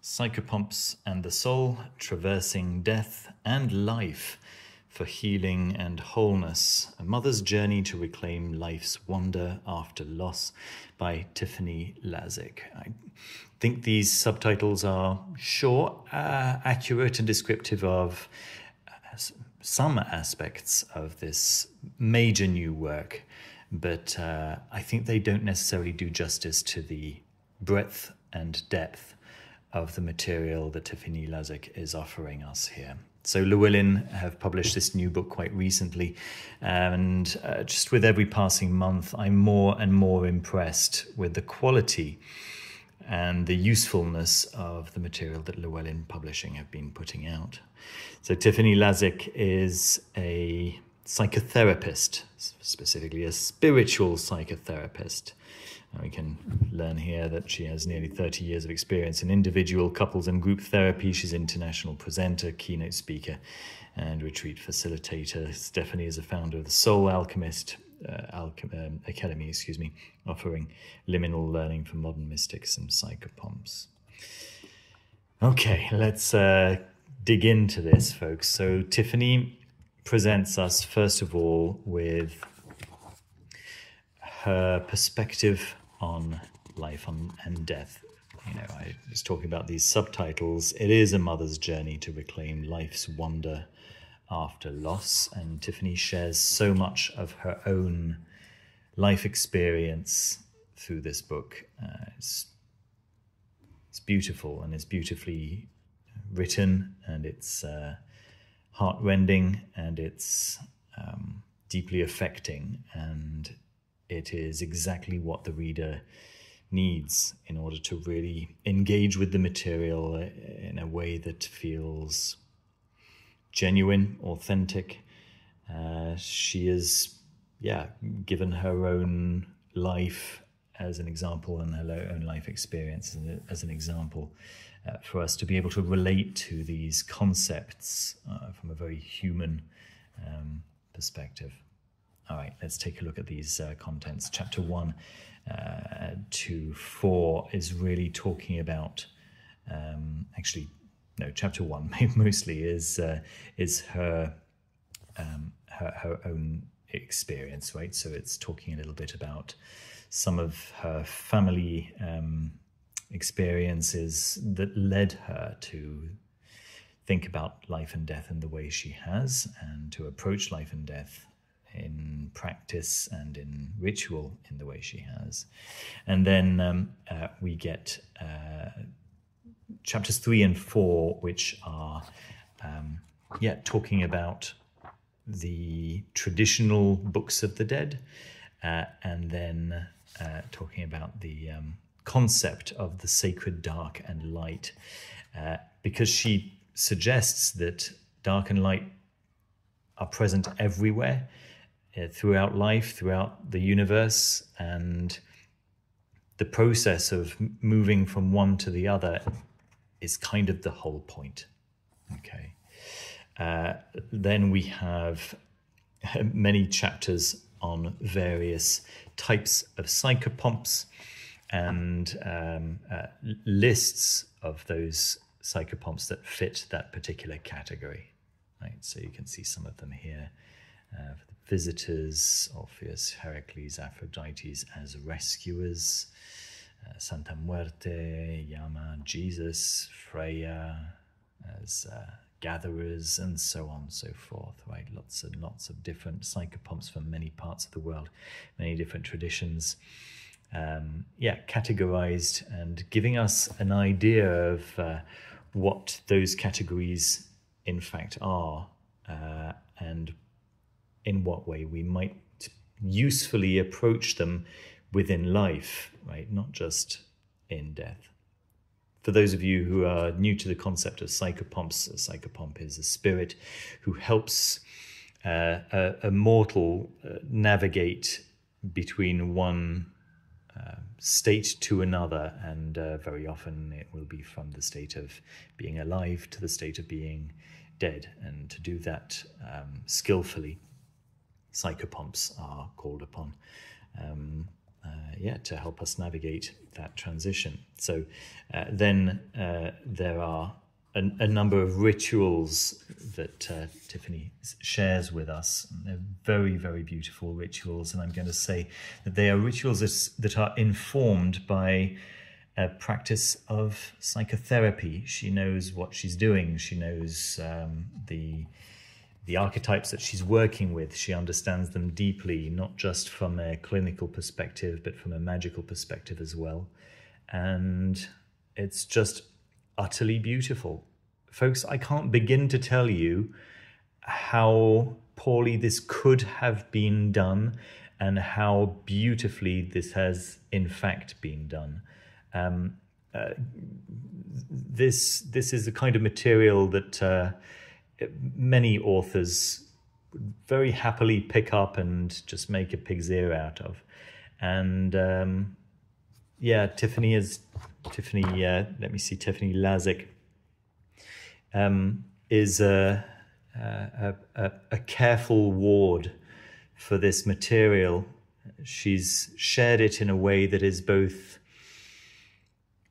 Psychopomps and the Soul, Traversing Death and Life for Healing and Wholeness, A Mother's Journey to Reclaim Life's Wonder After Loss by Tiffany Lazic. I think these subtitles are short, accurate and descriptive of some aspects of this major new work, but I think they don't necessarily do justice to the breadth and depth of the material that Tiffany Lazic is offering us here. So Llewellyn have published this new book quite recently, and just with every passing month, I'm more and more impressed with the quality and the usefulness of the material that Llewellyn Publishing have been putting out. So Tiffany Lazic is a psychotherapist, specifically a spiritual psychotherapist. And we can learn here that she has nearly 30 years of experience in individual, couples and group therapy. She's an international presenter, keynote speaker, and retreat facilitator. Stephanie is a founder of the Soul Alchemist Academy, offering liminal learning for modern mystics and psychopomps. Okay, let's dig into this, folks. So Tiffany presents us, first of all, with her perspective on life and death. You know, I was talking about these subtitles. It is a mother's journey to reclaim life's wonder after loss, and Tiffany shares so much of her own life experience through this book. It's beautiful, and it's beautifully written, and it's heartrending, and it's deeply affecting, and it is exactly what the reader needs in order to really engage with the material in a way that feels genuine, authentic. She is, given her own life as an example and her own life experience as an example for us to be able to relate to these concepts from a very human perspective. All right, let's take a look at these contents. Chapter 1 to 4 is really talking about, chapter 1 mostly is her own experience, right? So it's talking a little bit about some of her family experiences that led her to think about life and death in the way she has, and to approach life and death in practice and in ritual in the way she has. And then we get chapters 3 and 4, which are talking about the traditional books of the dead, and then talking about the concept of the sacred dark and light, because she suggests that dark and light are present everywhere, throughout life, throughout the universe, and the process of moving from one to the other is kind of the whole point. Okay. Then we have many chapters on various types of psychopomps and lists of those psychopomps that fit that particular category. Right. So you can see some of them here. For the visitors, Orpheus, Heracles, Aphrodites as rescuers, Santa Muerte, Yama, Jesus, Freya as gatherers, and so on and so forth, right? Lots and lots of different psychopomps from many parts of the world, many different traditions, categorized and giving us an idea of what those categories in fact are, and in what way we might usefully approach them within life, right? Not just in death. For those of you who are new to the concept of psychopomps, a psychopomp is a spirit who helps a mortal navigate between one state to another, and very often it will be from the state of being alive to the state of being dead, and to do that skillfully, psychopomps are called upon. yeah, to help us navigate that transition. So then there are a number of rituals that Tiffany shares with us. They're very, very beautiful rituals, and I'm going to say that they are rituals that are informed by a practice of psychotherapy. She knows what she's doing. She knows the archetypes that she's working with. She understands them deeply, not just from a clinical perspective, but from a magical perspective as well. And it's just utterly beautiful. Folks, I can't begin to tell you how poorly this could have been done and how beautifully this has in fact been done. This is the kind of material that many authors would very happily pick up and just make a pig's ear out of. And yeah, Tiffany, let me see, Tiffany Lazic is a careful ward for this material. She's shared it in a way that is both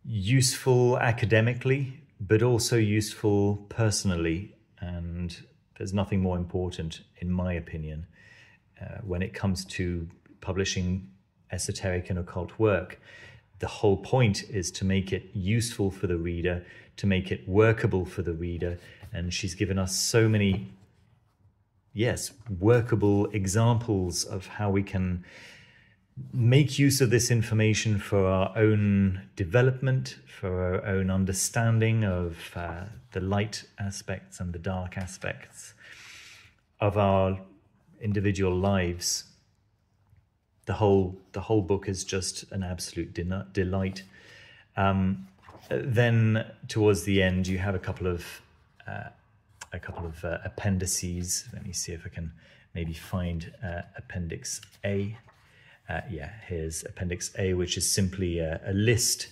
useful academically, but also useful personally. And there's nothing more important, in my opinion, when it comes to publishing esoteric and occult work. The whole point is to make it useful for the reader, to make it workable for the reader. And she's given us so many, yes, workable examples of how we can make use of this information for our own development, for our own understanding of the light aspects and the dark aspects of our individual lives. The whole book is just an absolute delight. Then towards the end, you have a couple of appendices. Let me see if I can maybe find Appendix A. Yeah, here's Appendix A, which is simply a list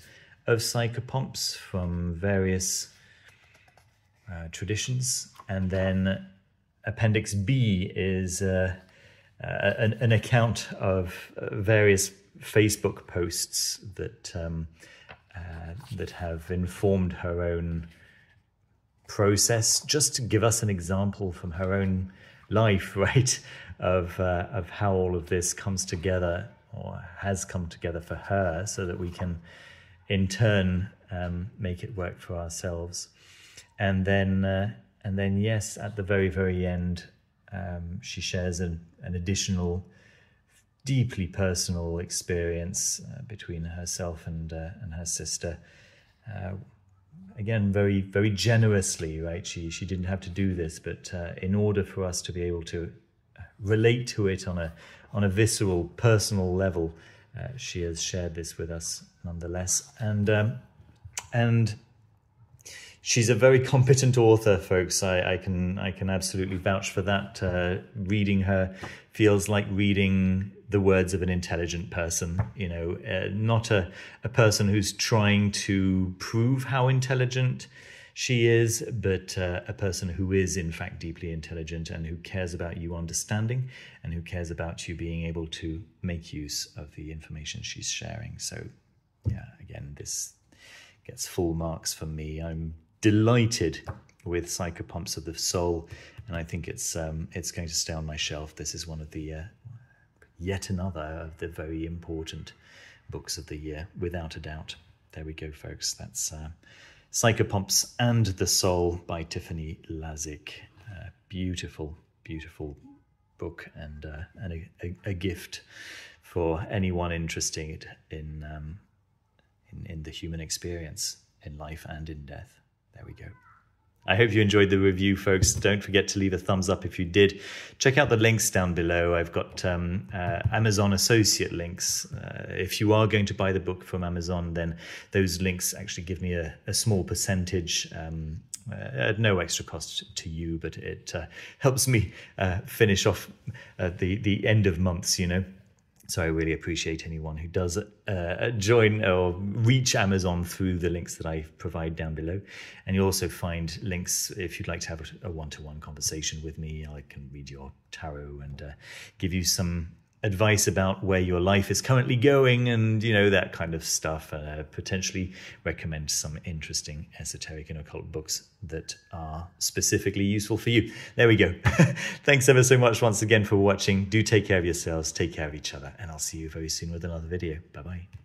of psychopomps from various traditions. And then Appendix B is an account of various Facebook posts that have informed her own process, just to give us an example from her own life, right, of how all of this comes together, or has come together for her, so that we can in turn make it work for ourselves. And then yes, at the very, very end, she shares an additional deeply personal experience between herself and her sister. Again, very, very generously, right? She didn't have to do this, but in order for us to be able to relate to it on a visceral, personal level, she has shared this with us nonetheless. And she's a very competent author, folks. I can absolutely vouch for that. Reading her feels like reading the words of an intelligent person, you know, not a person who's trying to prove how intelligent she is, but a person who is in fact deeply intelligent and who cares about you understanding and who cares about you being able to make use of the information she's sharing. So yeah, again, this gets full marks for me. I'm delighted with Psychopomps of the Soul, and I think it's going to stay on my shelf. This is one of the yet another of the very important books of the year, without a doubt. There we go, folks. That's Psychopomps and the Soul by Tiffany Lazic. Beautiful, beautiful book, and a gift for anyone interested in the human experience in life and in death. There we go. I hope you enjoyed the review, folks. Don't forget to leave a thumbs up if you did. Check out the links down below. I've got Amazon associate links. If you are going to buy the book from Amazon, then those links actually give me a small percentage, at no extra cost to you, but it helps me finish off the end of months, you know. So I really appreciate anyone who does join or reach Amazon through the links that I provide down below. And you'll also find links if you'd like to have a one-to-one conversation with me. I can read your tarot and give you some advice about where your life is currently going and, you know, that kind of stuff. Potentially recommend some interesting esoteric and occult books that are specifically useful for you. There we go. Thanks ever so much once again for watching. Do take care of yourselves, take care of each other, and I'll see you very soon with another video. Bye-bye.